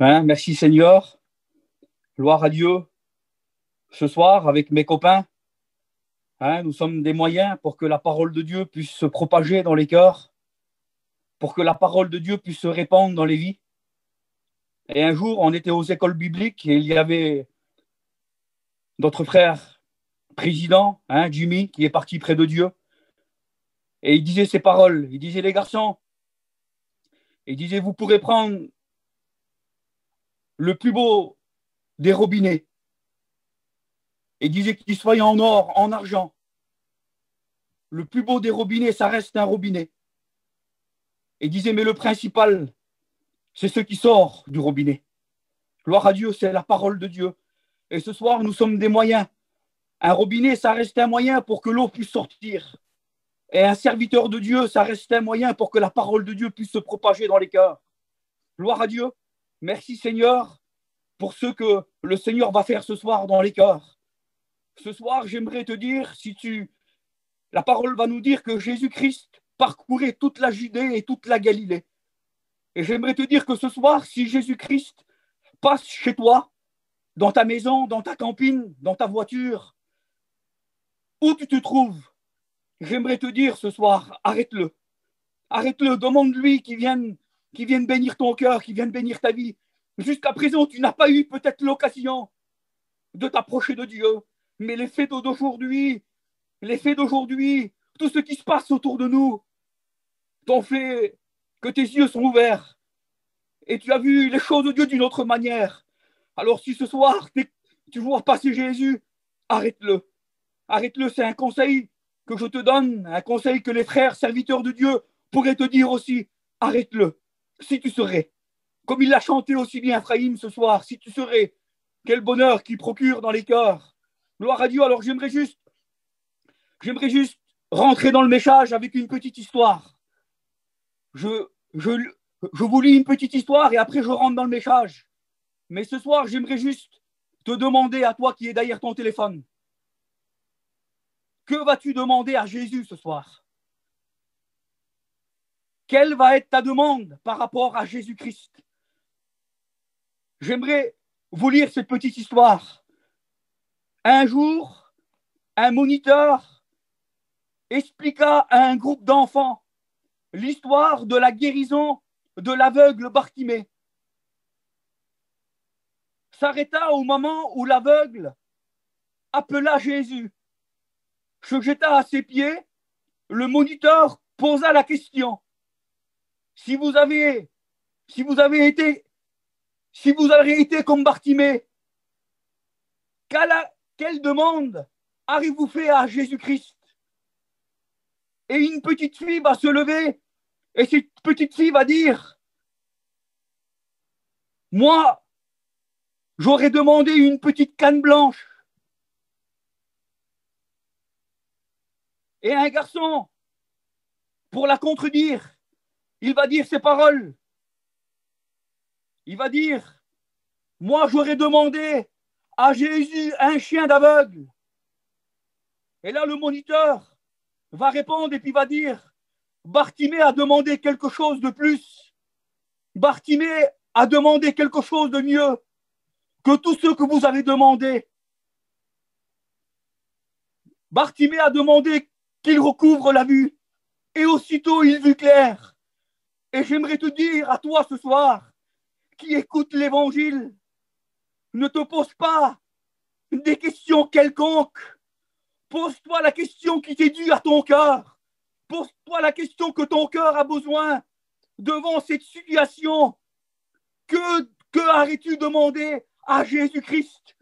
Hein, merci Seigneur, gloire à Dieu. Ce soir, avec mes copains, nous sommes des moyens pour que la parole de Dieu puisse se propager dans les cœurs, pour que la parole de Dieu puisse se répandre dans les vies. Et un jour, on était aux écoles bibliques et il y avait notre frère président, Jimmy, qui est parti près de Dieu. Et il disait ces paroles. Il disait, les garçons, il disait, vous pourrez prendre le plus beau des robinets. Et il disait qu'il soit en or, en argent. Le plus beau des robinets, ça reste un robinet. Et il disait, mais le principal, c'est ce qui sort du robinet. Gloire à Dieu, c'est la parole de Dieu. Et ce soir, nous sommes des moyens. Un robinet, ça reste un moyen pour que l'eau puisse sortir. Et un serviteur de Dieu, ça reste un moyen pour que la parole de Dieu puisse se propager dans les cœurs. Gloire à Dieu. Merci Seigneur pour ce que le Seigneur va faire ce soir dans les cœurs. Ce soir, j'aimerais te dire, la parole va nous dire que Jésus-Christ parcourait toute la Judée et toute la Galilée. Et j'aimerais te dire que ce soir, si Jésus-Christ passe chez toi, dans ta maison, dans ta campine, dans ta voiture, où tu te trouves, j'aimerais te dire ce soir, arrête-le. Arrête-le, demande-lui qu'il vienne bénir ton cœur, qu'il vienne bénir ta vie. Jusqu'à présent, tu n'as pas eu peut-être l'occasion de t'approcher de Dieu. Mais les faits d'aujourd'hui, tout ce qui se passe autour de nous, t'ont fait que tes yeux sont ouverts et tu as vu les choses de Dieu d'une autre manière. Alors si ce soir, tu vois passer Jésus, arrête-le. Arrête-le, c'est un conseil que je te donne, un conseil que les frères serviteurs de Dieu pourraient te dire aussi. Arrête-le, si tu serais. Comme il l'a chanté aussi bien Ephraïm ce soir, si tu serais. Quel bonheur qu'il procure dans les cœurs. Gloire à Dieu. Alors j'aimerais juste rentrer dans le message avec une petite histoire. Je vous lis une petite histoire et après je rentre dans le message. Mais ce soir, j'aimerais juste te demander à toi qui es derrière ton téléphone. Que vas-tu demander à Jésus ce soir? Quelle va être ta demande par rapport à Jésus-Christ? J'aimerais vous lire cette petite histoire. Un jour, un moniteur expliqua à un groupe d'enfants l'histoire de la guérison de l'aveugle Bartimée. S'arrêta au moment où l'aveugle appela Jésus. Se jeta à ses pieds. Le moniteur posa la question. Si vous avez été comme Bartimée, quelle demande avez-vous fait à Jésus-Christ? Et une petite fille va se lever et cette petite fille va dire, moi, j'aurais demandé une petite canne blanche. Et un garçon, pour la contredire, il va dire ces paroles. Il va dire, moi, j'aurais demandé à Jésus un chien d'aveugle. Et là, le moniteur va répondre et puis va dire, Bartimée a demandé quelque chose de plus. Bartimée a demandé quelque chose de mieux que tout ce que vous avez demandé. Bartimée a demandé qu'il recouvre la vue. Et aussitôt, il vit clair. Et j'aimerais te dire à toi ce soir, qui écoute l'évangile, ne te pose pas des questions quelconques. Pose-toi la question qui t'est due à ton cœur. Pose-toi la question que ton cœur a besoin devant cette situation. Que aurais-tu demandé à Jésus-Christ?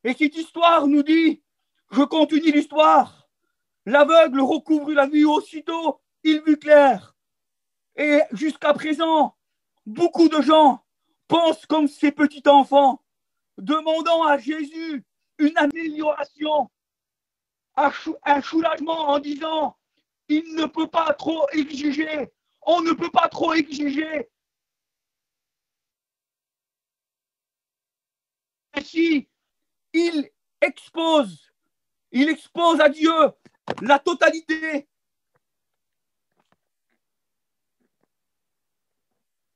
Et cette histoire nous dit, je continue l'histoire, l'aveugle recouvre la vue, aussitôt il vit clair. Et jusqu'à présent, beaucoup de gens pensent comme ces petits enfants, demandant à Jésus une amélioration, un soulagement en disant, il ne peut pas trop exiger, on ne peut pas trop exiger. Ainsi, il expose à Dieu la totalité.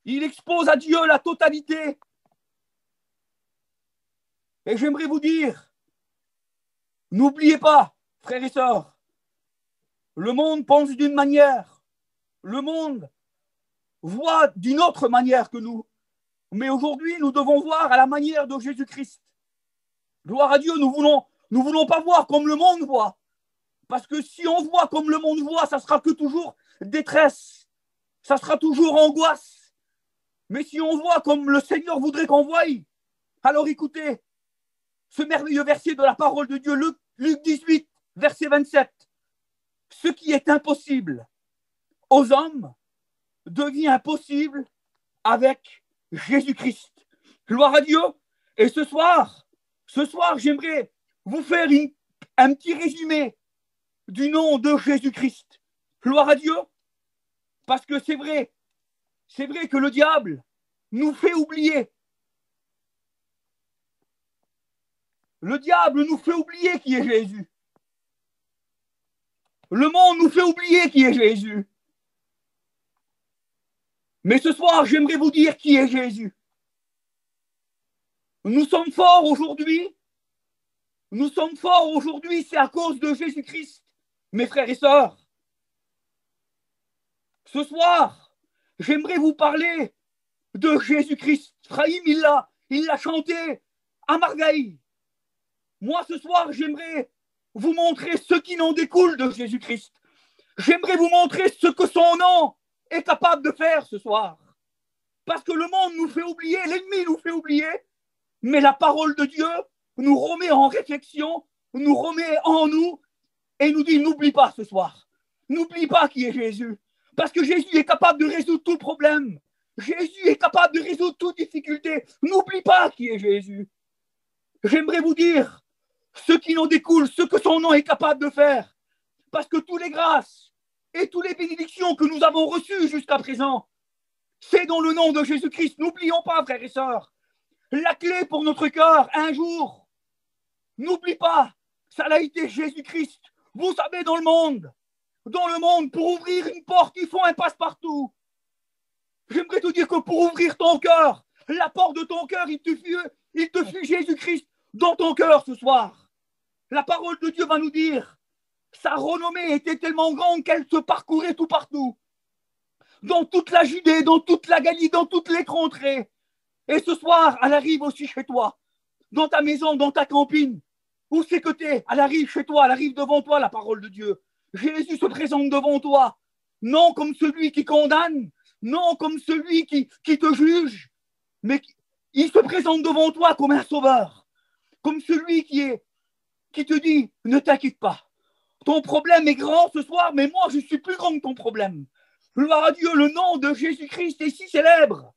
Il expose à Dieu la totalité Et j'aimerais vous dire, n'oubliez pas, frères et sœurs, le monde pense d'une manière, le monde voit d'une autre manière que nous. Mais aujourd'hui, nous devons voir à la manière de Jésus-Christ. Gloire à Dieu, nous voulons pas voir comme le monde voit. Parce que si on voit comme le monde voit, ça sera que toujours détresse, ça sera toujours angoisse. Mais si on voit comme le Seigneur voudrait qu'on voie, alors écoutez ce merveilleux verset de la parole de Dieu, Luc 18, verset 27. Ce qui est impossible aux hommes devient possible avec Jésus-Christ. Gloire à Dieu. Et ce soir, j'aimerais vous faire un petit résumé du nom de Jésus-Christ. Gloire à Dieu. Parce que c'est vrai que le diable nous fait oublier. Le diable nous fait oublier qui est Jésus. Le monde nous fait oublier qui est Jésus. Mais ce soir, j'aimerais vous dire qui est Jésus. Nous sommes forts aujourd'hui. Nous sommes forts aujourd'hui, c'est à cause de Jésus-Christ. Mes frères et sœurs, ce soir, j'aimerais vous parler de Jésus-Christ. Frahim, il l'a chanté à merveille. Moi, ce soir, j'aimerais vous montrer ce qui en découle de Jésus-Christ. J'aimerais vous montrer ce que son nom est capable de faire ce soir. Parce que le monde nous fait oublier, l'ennemi nous fait oublier, mais la parole de Dieu nous remet en réflexion, nous remet en nous et nous dit n'oublie pas ce soir. N'oublie pas qui est Jésus. Parce que Jésus est capable de résoudre tout problème. Jésus est capable de résoudre toute difficulté. N'oublie pas qui est Jésus. J'aimerais vous dire ce qui en découle, ce que son nom est capable de faire. Parce que toutes les grâces et toutes les bénédictions que nous avons reçues jusqu'à présent, c'est dans le nom de Jésus-Christ. N'oublions pas, frères et sœurs, la clé pour notre cœur, un jour, n'oublie pas, ça a été Jésus-Christ. Vous savez, dans le monde, pour ouvrir une porte, il faut un passe-partout. J'aimerais te dire que pour ouvrir ton cœur, la porte de ton cœur, il te fut Jésus-Christ dans ton cœur ce soir. La parole de Dieu va nous dire, sa renommée était tellement grande qu'elle se parcourait tout partout. Dans toute la Judée, dans toute la Galilée, dans toutes les contrées. Et ce soir, elle arrive aussi chez toi, dans ta maison, dans ta campine. Où c'est que tu es? Elle arrive chez toi, elle arrive devant toi, la parole de Dieu. Jésus se présente devant toi, non comme celui qui condamne, non comme celui qui te juge, mais il se présente devant toi comme un sauveur, comme celui qui te dit, ne t'inquiète pas. Ton problème est grand ce soir, mais moi, je suis plus grand que ton problème. Gloire à Dieu, le nom de Jésus-Christ est si célèbre.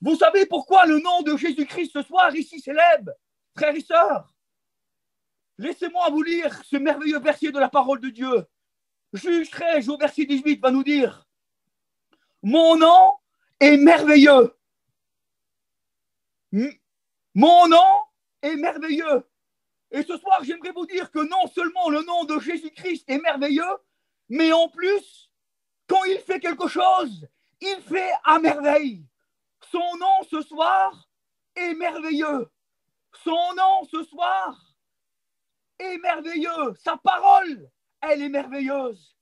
Vous savez pourquoi le nom de Jésus-Christ ce soir est si célèbre, frères et sœurs? Laissez-moi vous lire ce merveilleux verset de la parole de Dieu. Juge 13 au verset 18 va nous dire « Mon nom est merveilleux. Mon nom est merveilleux. » Et ce soir, j'aimerais vous dire que non seulement le nom de Jésus-Christ est merveilleux, mais en plus, quand il fait quelque chose, il fait à merveille. Son nom ce soir est merveilleux. Son nom ce soir est merveilleux. Sa parole, elle est merveilleuse.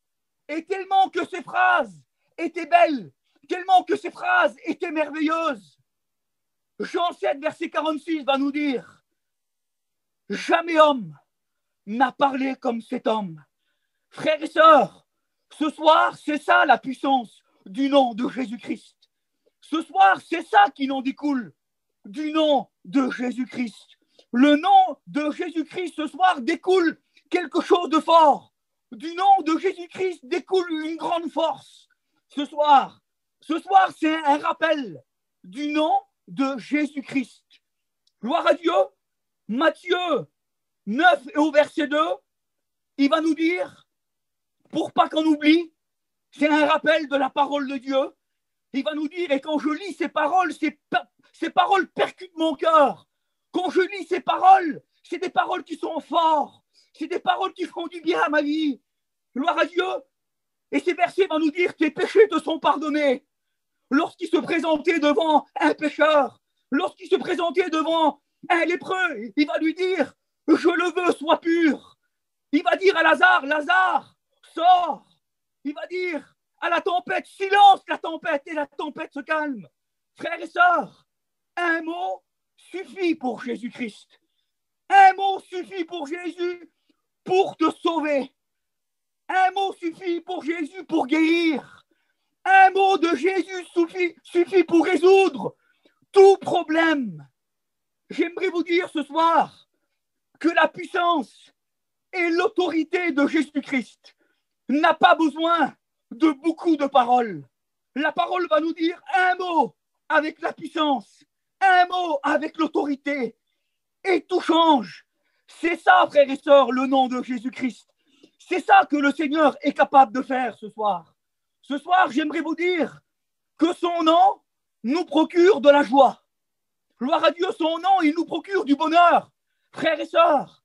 Et tellement que ses phrases étaient belles, tellement que ses phrases étaient merveilleuses. Jean 7, verset 46 va nous dire « Jamais homme n'a parlé comme cet homme. » Frères et sœurs, ce soir, c'est ça la puissance du nom de Jésus-Christ. Ce soir, c'est ça qui en découle du nom de Jésus-Christ. Le nom de Jésus-Christ ce soir découle quelque chose de fort. Du nom de Jésus-Christ découle une grande force. Ce soir, c'est un rappel du nom de Jésus-Christ. Gloire à Dieu. Matthieu 9 et au verset 2, il va nous dire, pour pas qu'on oublie, c'est un rappel de la parole de Dieu. Il va nous dire, et quand je lis ces paroles percutent mon cœur. Quand je lis ces paroles, c'est des paroles qui sont fortes. C'est des paroles qui font du bien à ma vie. Gloire à Dieu. Et ces versets vont nous dire, tes péchés te sont pardonnés. Lorsqu'il se présentait devant un pécheur, lorsqu'il se présentait devant Un lépreux, il va lui dire, je le veux, sois pur. Il va dire à Lazare, Lazare, sors. Il va dire à la tempête, silence la tempête, et la tempête se calme. Frères et sœurs, un mot suffit pour Jésus-Christ. Un mot suffit pour Jésus pour te sauver. Un mot suffit pour Jésus pour guérir. Un mot de Jésus suffit pour résoudre tout problème. J'aimerais vous dire ce soir que la puissance et l'autorité de Jésus-Christ n'a pas besoin de beaucoup de paroles. La parole va nous dire un mot avec la puissance, un mot avec l'autorité, et tout change. C'est ça, frères et sœurs, le nom de Jésus-Christ. C'est ça que le Seigneur est capable de faire ce soir. Ce soir, j'aimerais vous dire que son nom nous procure de la joie. Gloire à Dieu, son nom, il nous procure du bonheur. Frères et sœurs,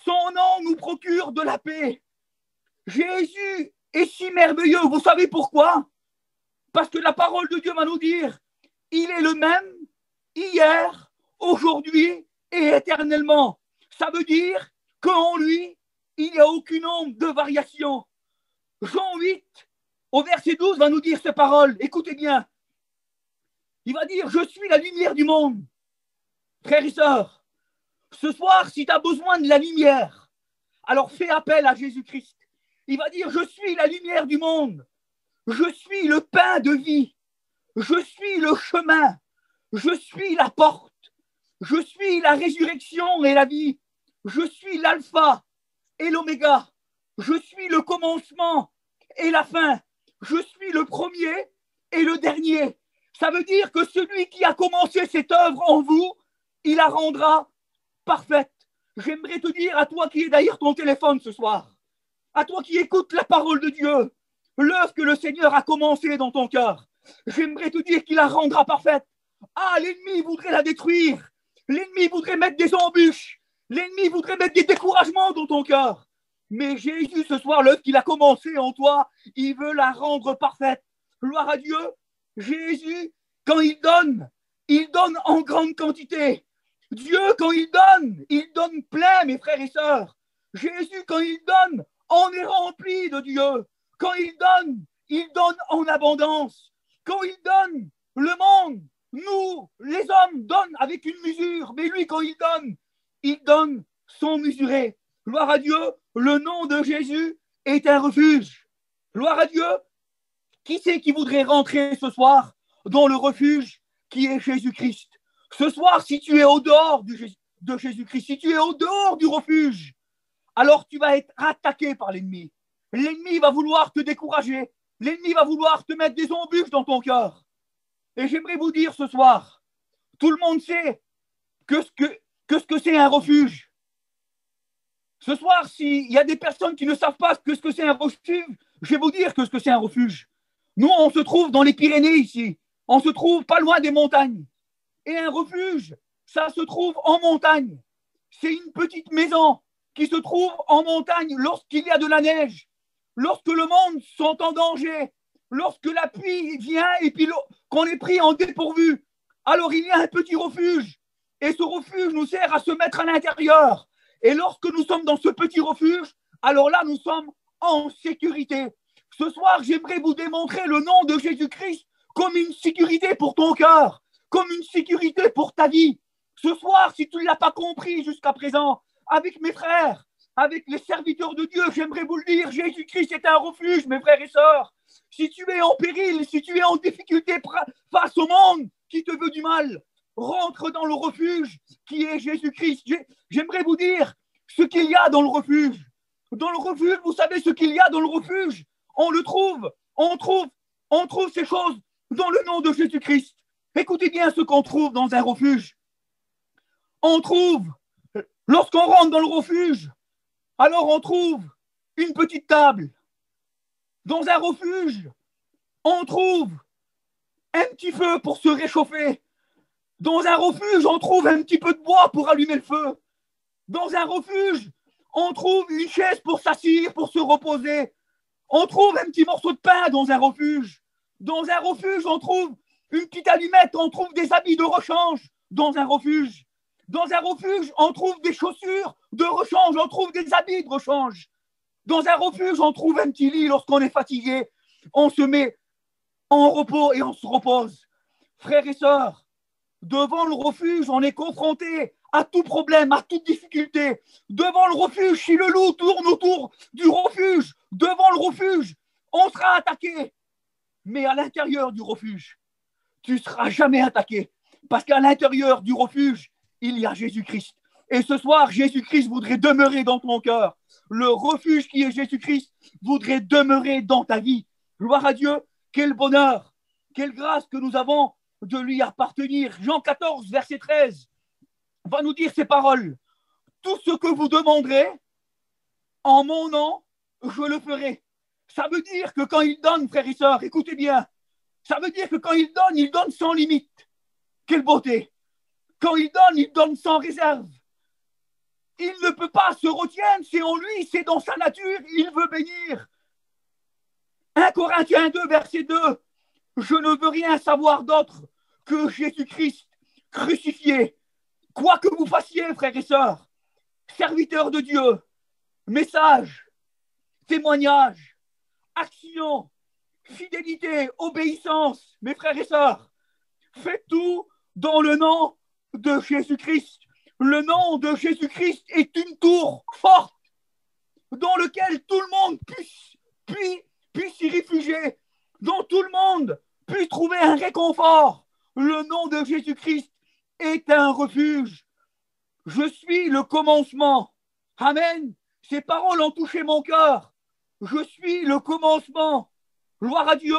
son nom nous procure de la paix. Jésus est si merveilleux. Vous savez pourquoi? Parce que la parole de Dieu va nous dire, il est le même hier, aujourd'hui et éternellement. Ça veut dire qu'en lui, il n'y a aucune ombre de variation. Jean 8, au verset 12, va nous dire ces paroles. Écoutez bien. Il va dire, je suis la lumière du monde. Frères et sœurs, ce soir, si tu as besoin de la lumière, alors fais appel à Jésus-Christ. Il va dire, je suis la lumière du monde. Je suis le pain de vie. Je suis le chemin. Je suis la porte. Je suis la résurrection et la vie. Je suis l'alpha et l'oméga. Je suis le commencement et la fin. Je suis le premier et le dernier. Ça veut dire que celui qui a commencé cette œuvre en vous, il la rendra parfaite. J'aimerais te dire à toi qui es derrière ton téléphone ce soir, à toi qui écoutes la parole de Dieu, l'œuvre que le Seigneur a commencée dans ton cœur, j'aimerais te dire qu'il la rendra parfaite. Ah, l'ennemi voudrait la détruire. L'ennemi voudrait mettre des embûches. L'ennemi voudrait mettre des découragements dans ton cœur. Mais Jésus, ce soir, l'œuvre qu'il a commencée en toi, il veut la rendre parfaite. Gloire à Dieu. Jésus, quand il donne en grande quantité. Dieu, quand il donne plein, mes frères et sœurs. Jésus, quand il donne, on est rempli de Dieu. Quand il donne en abondance. Quand il donne, le monde, nous, les hommes, donnent avec une mesure. Mais lui, quand il donne sans mesurer. Gloire à Dieu, le nom de Jésus est un refuge. Gloire à Dieu. Qui c'est qui voudrait rentrer ce soir dans le refuge qui est Jésus-Christ? Ce soir, si tu es au dehors de Jésus-Christ, si tu es au dehors du refuge, alors tu vas être attaqué par l'ennemi. L'ennemi va vouloir te décourager. L'ennemi va vouloir te mettre des embûches dans ton cœur. Et j'aimerais vous dire ce soir, tout le monde sait que ce que c'est un refuge. Ce soir, s'il y a des personnes qui ne savent pas ce que c'est un refuge, je vais vous dire ce que c'est un refuge. Nous, on se trouve dans les Pyrénées ici. On se trouve pas loin des montagnes. Et un refuge, ça se trouve en montagne. C'est une petite maison qui se trouve en montagne lorsqu'il y a de la neige, lorsque le monde sont en danger, lorsque la pluie vient et puis qu'on est pris en dépourvu. Alors il y a un petit refuge. Et ce refuge nous sert à se mettre à l'intérieur. Et lorsque nous sommes dans ce petit refuge, alors là, nous sommes en sécurité. Ce soir, j'aimerais vous démontrer le nom de Jésus-Christ comme une sécurité pour ton cœur, comme une sécurité pour ta vie. Ce soir, si tu ne l'as pas compris jusqu'à présent, avec mes frères, avec les serviteurs de Dieu, j'aimerais vous le dire, Jésus-Christ est un refuge, mes frères et sœurs. Si tu es en péril, si tu es en difficulté face au monde qui te veut du mal, rentre dans le refuge qui est Jésus-Christ. J'aimerais vous dire ce qu'il y a dans le refuge. Dans le refuge, vous savez ce qu'il y a dans le refuge? On trouve ces choses dans le nom de Jésus-Christ. Écoutez bien ce qu'on trouve dans un refuge. On trouve, lorsqu'on rentre dans le refuge, alors on trouve une petite table. Dans un refuge, on trouve un petit feu pour se réchauffer. Dans un refuge, on trouve un petit peu de bois pour allumer le feu. Dans un refuge, on trouve une chaise pour s'asseoir, pour se reposer. On trouve un petit morceau de pain dans un refuge. Dans un refuge, on trouve une petite allumette, on trouve des habits de rechange dans un refuge. Dans un refuge, on trouve des chaussures de rechange, on trouve des habits de rechange. Dans un refuge, on trouve un petit lit lorsqu'on est fatigué. On se met en repos et on se repose. Frères et sœurs, devant le refuge, on est confronté à tout problème, à toute difficulté. Devant le refuge, si le loup tourne autour du refuge, devant le refuge, on sera attaqué. Mais à l'intérieur du refuge, tu ne seras jamais attaqué. Parce qu'à l'intérieur du refuge, il y a Jésus-Christ. Et ce soir, Jésus-Christ voudrait demeurer dans ton cœur. Le refuge qui est Jésus-Christ voudrait demeurer dans ta vie. Gloire à Dieu, quel bonheur, quelle grâce que nous avons de lui appartenir. Jean 14, verset 13, va nous dire ces paroles. Tout ce que vous demanderez en mon nom, je le ferai. Ça veut dire que quand il donne, frères et sœurs, écoutez bien, ça veut dire que quand il donne sans limite. Quelle beauté! Quand il donne sans réserve. Il ne peut pas se retenir, c'est en lui, c'est dans sa nature, il veut bénir. 1 Corinthiens 2, verset 2, je ne veux rien savoir d'autre que Jésus-Christ crucifié. Quoi que vous fassiez, frères et sœurs, serviteurs de Dieu, message, témoignage, action, fidélité, obéissance, mes frères et sœurs, faites tout dans le nom de Jésus-Christ. Le nom de Jésus-Christ est une tour forte dans laquelle tout le monde puisse s'y réfugier, dont tout le monde puisse trouver un réconfort. Le nom de Jésus-Christ est un refuge. Je suis le commencement. Amen. Ces paroles ont touché mon cœur. Je suis le commencement. Gloire à Dieu.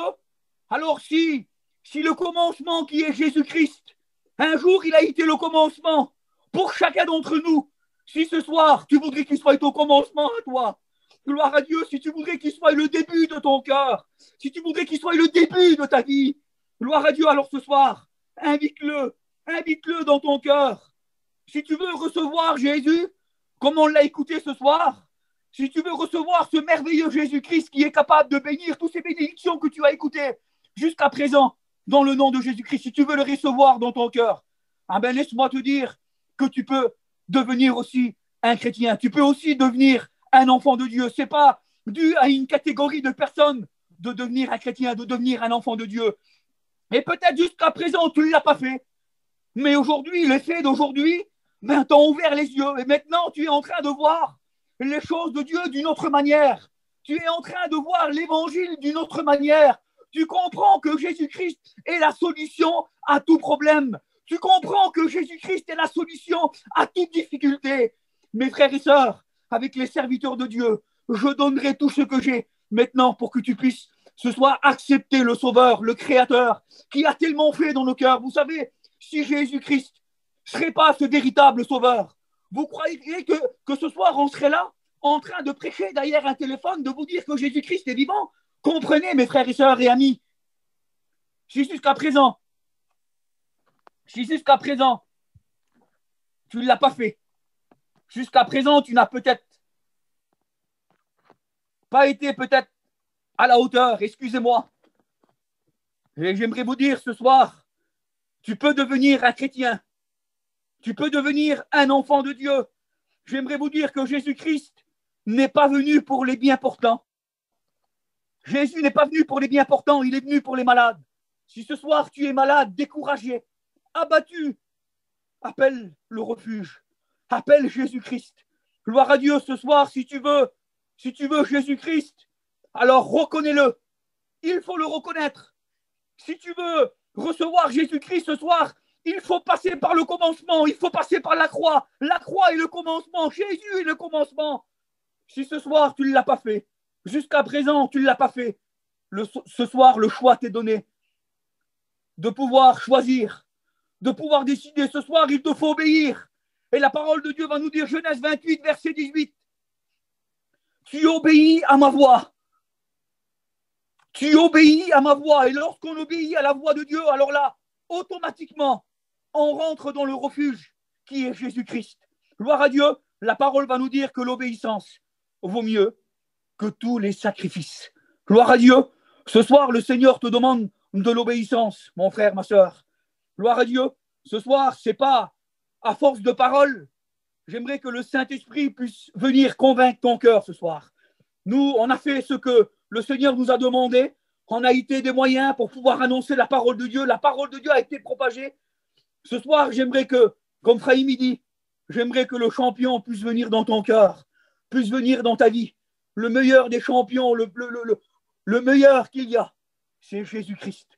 Alors si le commencement qui est Jésus-Christ, un jour il a été le commencement pour chacun d'entre nous, si ce soir tu voudrais qu'il soit au commencement à toi, gloire à Dieu, si tu voudrais qu'il soit le début de ton cœur, si tu voudrais qu'il soit le début de ta vie, gloire à Dieu, alors ce soir, invite-le dans ton cœur. Si tu veux recevoir Jésus, comme on l'a écouté ce soir, si tu veux recevoir ce merveilleux Jésus-Christ qui est capable de bénir toutes ces bénédictions que tu as écoutées jusqu'à présent, dans le nom de Jésus-Christ, si tu veux le recevoir dans ton cœur, ah ben laisse-moi te dire que tu peux devenir aussi un chrétien. Tu peux aussi devenir un enfant de Dieu. Ce n'est pas dû à une catégorie de personnes de devenir un chrétien, de devenir un enfant de Dieu. Et peut-être jusqu'à présent, tu ne l'as pas fait. Mais aujourd'hui, les faits d'aujourd'hui, ben, t'ont ouvert les yeux. Et maintenant, tu es en train de voir les choses de Dieu d'une autre manière. Tu es en train de voir l'évangile d'une autre manière. Tu comprends que Jésus-Christ est la solution à tout problème. Tu comprends que Jésus-Christ est la solution à toute difficulté. Mes frères et sœurs, avec les serviteurs de Dieu, je donnerai tout ce que j'ai maintenant pour que tu puisses ce soir accepter le Sauveur, le Créateur, qui a tellement fait dans nos cœurs. Vous savez, si Jésus-Christ ne serait pas ce véritable Sauveur, vous croyez que ce soir, on serait là, en train de prêcher derrière un téléphone, de vous dire que Jésus-Christ est vivant? Comprenez, mes frères et sœurs et amis, si jusqu'à présent, tu ne l'as pas fait, jusqu'à présent, tu n'as peut-être pas été peut-être à la hauteur, excusez-moi. Et j'aimerais vous dire ce soir, tu peux devenir un chrétien, tu peux devenir un enfant de Dieu. J'aimerais vous dire que Jésus-Christ n'est pas venu pour les bien portants. Jésus n'est pas venu pour les bien portants, il est venu pour les malades. Si ce soir tu es malade, découragé, abattu, appelle le refuge, appelle Jésus-Christ. Gloire à Dieu ce soir, si tu veux Jésus-Christ, alors reconnais-le. Il faut le reconnaître. Si tu veux recevoir Jésus-Christ ce soir, il faut passer par le commencement, il faut passer par la croix. La croix est le commencement, Jésus est le commencement. Si ce soir tu ne l'as pas fait, jusqu'à présent tu ne l'as pas fait, ce soir le choix t'est donné de pouvoir choisir, de pouvoir décider. Ce soir il te faut obéir. Et la parole de Dieu va nous dire, Genèse 28, verset 18, tu obéis à ma voix. Tu obéis à ma voix. Et lorsqu'on obéit à la voix de Dieu, alors là, automatiquement, on rentre dans le refuge qui est Jésus-Christ. Gloire à Dieu, la parole va nous dire que l'obéissance vaut mieux que tous les sacrifices. Gloire à Dieu, ce soir, le Seigneur te demande de l'obéissance, mon frère, ma soeur. Gloire à Dieu, ce soir, c'est pas à force de paroles, j'aimerais que le Saint-Esprit puisse venir convaincre ton cœur ce soir. Nous, on a fait ce que le Seigneur nous a demandé. On a été des moyens pour pouvoir annoncer la parole de Dieu. La parole de Dieu a été propagée. Ce soir, j'aimerais que, comme Frahim dit, j'aimerais que le champion puisse venir dans ton cœur, puisse venir dans ta vie. Le meilleur des champions, le meilleur qu'il y a, c'est Jésus-Christ.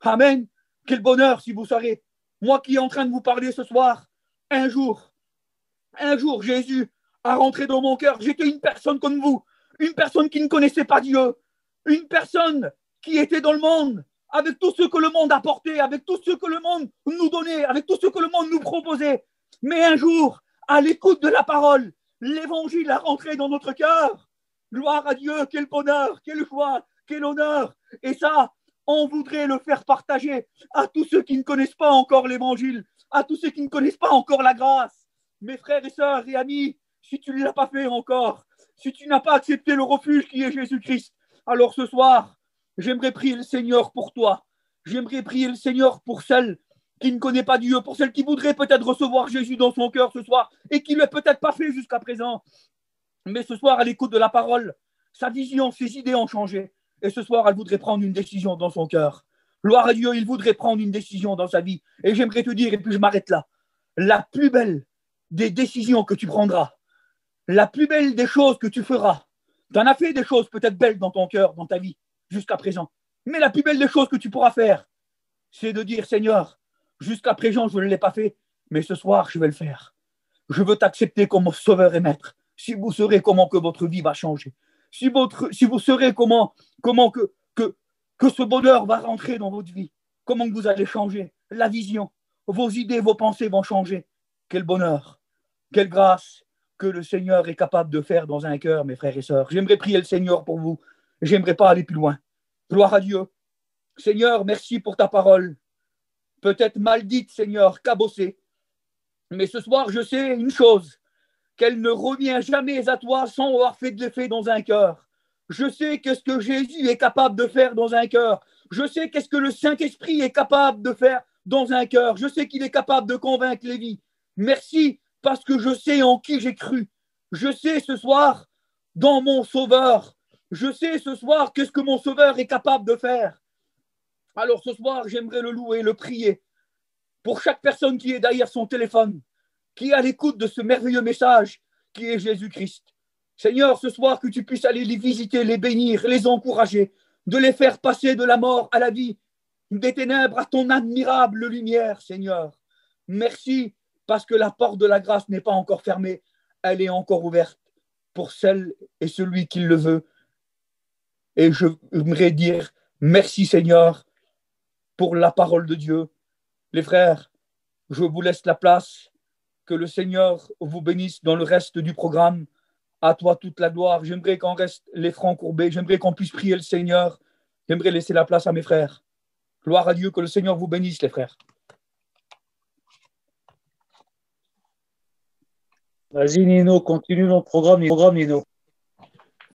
Amen. Quel bonheur si vous savez. Moi qui est en train de vous parler ce soir, un jour, Jésus a rentré dans mon cœur. J'étais une personne comme vous, une personne qui ne connaissait pas Dieu, une personne qui était dans le monde, avec tout ce que le monde apportait, avec tout ce que le monde nous donnait, avec tout ce que le monde nous proposait. Mais un jour, à l'écoute de la parole, l'évangile a rentré dans notre cœur. Gloire à Dieu, quel bonheur, quelle joie, quel honneur. Et ça, on voudrait le faire partager à tous ceux qui ne connaissent pas encore l'évangile, à tous ceux qui ne connaissent pas encore la grâce. Mes frères et sœurs et amis, si tu ne l'as pas fait encore, si tu n'as pas accepté le refuge qui est Jésus-Christ, alors ce soir, j'aimerais prier le Seigneur pour toi. J'aimerais prier le Seigneur pour celle qui ne connaît pas Dieu, pour celle qui voudrait peut-être recevoir Jésus dans son cœur ce soir et qui ne l'a peut-être pas fait jusqu'à présent. Mais ce soir, à l'écoute de la parole, sa vision, ses idées ont changé. Et ce soir, elle voudrait prendre une décision dans son cœur. Gloire à Dieu, il voudrait prendre une décision dans sa vie. Et j'aimerais te dire, et puis je m'arrête là, la plus belle des décisions que tu prendras, la plus belle des choses que tu feras, tu en as fait des choses peut-être belles dans ton cœur, dans ta vie, jusqu'à présent. Mais la plus belle des choses que tu pourras faire, c'est de dire, Seigneur, jusqu'à présent, je ne l'ai pas fait, mais ce soir, je vais le faire. Je veux t'accepter comme sauveur et maître. Si vous saurez comment que votre vie va changer, si vous saurez comment que ce bonheur va rentrer dans votre vie, comment que vous allez changer, la vision, vos idées, vos pensées vont changer. Quel bonheur, quelle grâce que le Seigneur est capable de faire dans un cœur, mes frères et sœurs. J'aimerais prier le Seigneur pour vous. J'aimerais pas aller plus loin. Gloire à Dieu. Seigneur, merci pour ta parole. Peut-être mal dite, Seigneur, cabossée. Mais ce soir, je sais une chose, qu'elle ne revient jamais à toi sans avoir fait de l'effet dans un cœur. Je sais qu'est-ce que Jésus est capable de faire dans un cœur. Je sais qu'est-ce que le Saint-Esprit est capable de faire dans un cœur. Je sais qu'il est capable de convaincre les vies. Merci parce que je sais en qui j'ai cru. Je sais ce soir dans mon Sauveur. Je sais ce soir qu'est-ce que mon Sauveur est capable de faire. Alors ce soir, j'aimerais le louer, le prier pour chaque personne qui est derrière son téléphone, qui est à l'écoute de ce merveilleux message qui est Jésus-Christ. Seigneur, ce soir, que tu puisses aller les visiter, les bénir, les encourager, de les faire passer de la mort à la vie, des ténèbres à ton admirable lumière, Seigneur. Merci, parce que la porte de la grâce n'est pas encore fermée, elle est encore ouverte pour celle et celui qui le veut. Et je voudrais dire merci, Seigneur, pour la parole de Dieu. Les frères, je vous laisse la place. Que le Seigneur vous bénisse dans le reste du programme. À toi toute la gloire. J'aimerais qu'on reste les francs courbés. J'aimerais qu'on puisse prier le Seigneur. J'aimerais laisser la place à mes frères. Gloire à Dieu. Que le Seigneur vous bénisse, les frères. Vas-y, Nino, continue notre programme, Nino.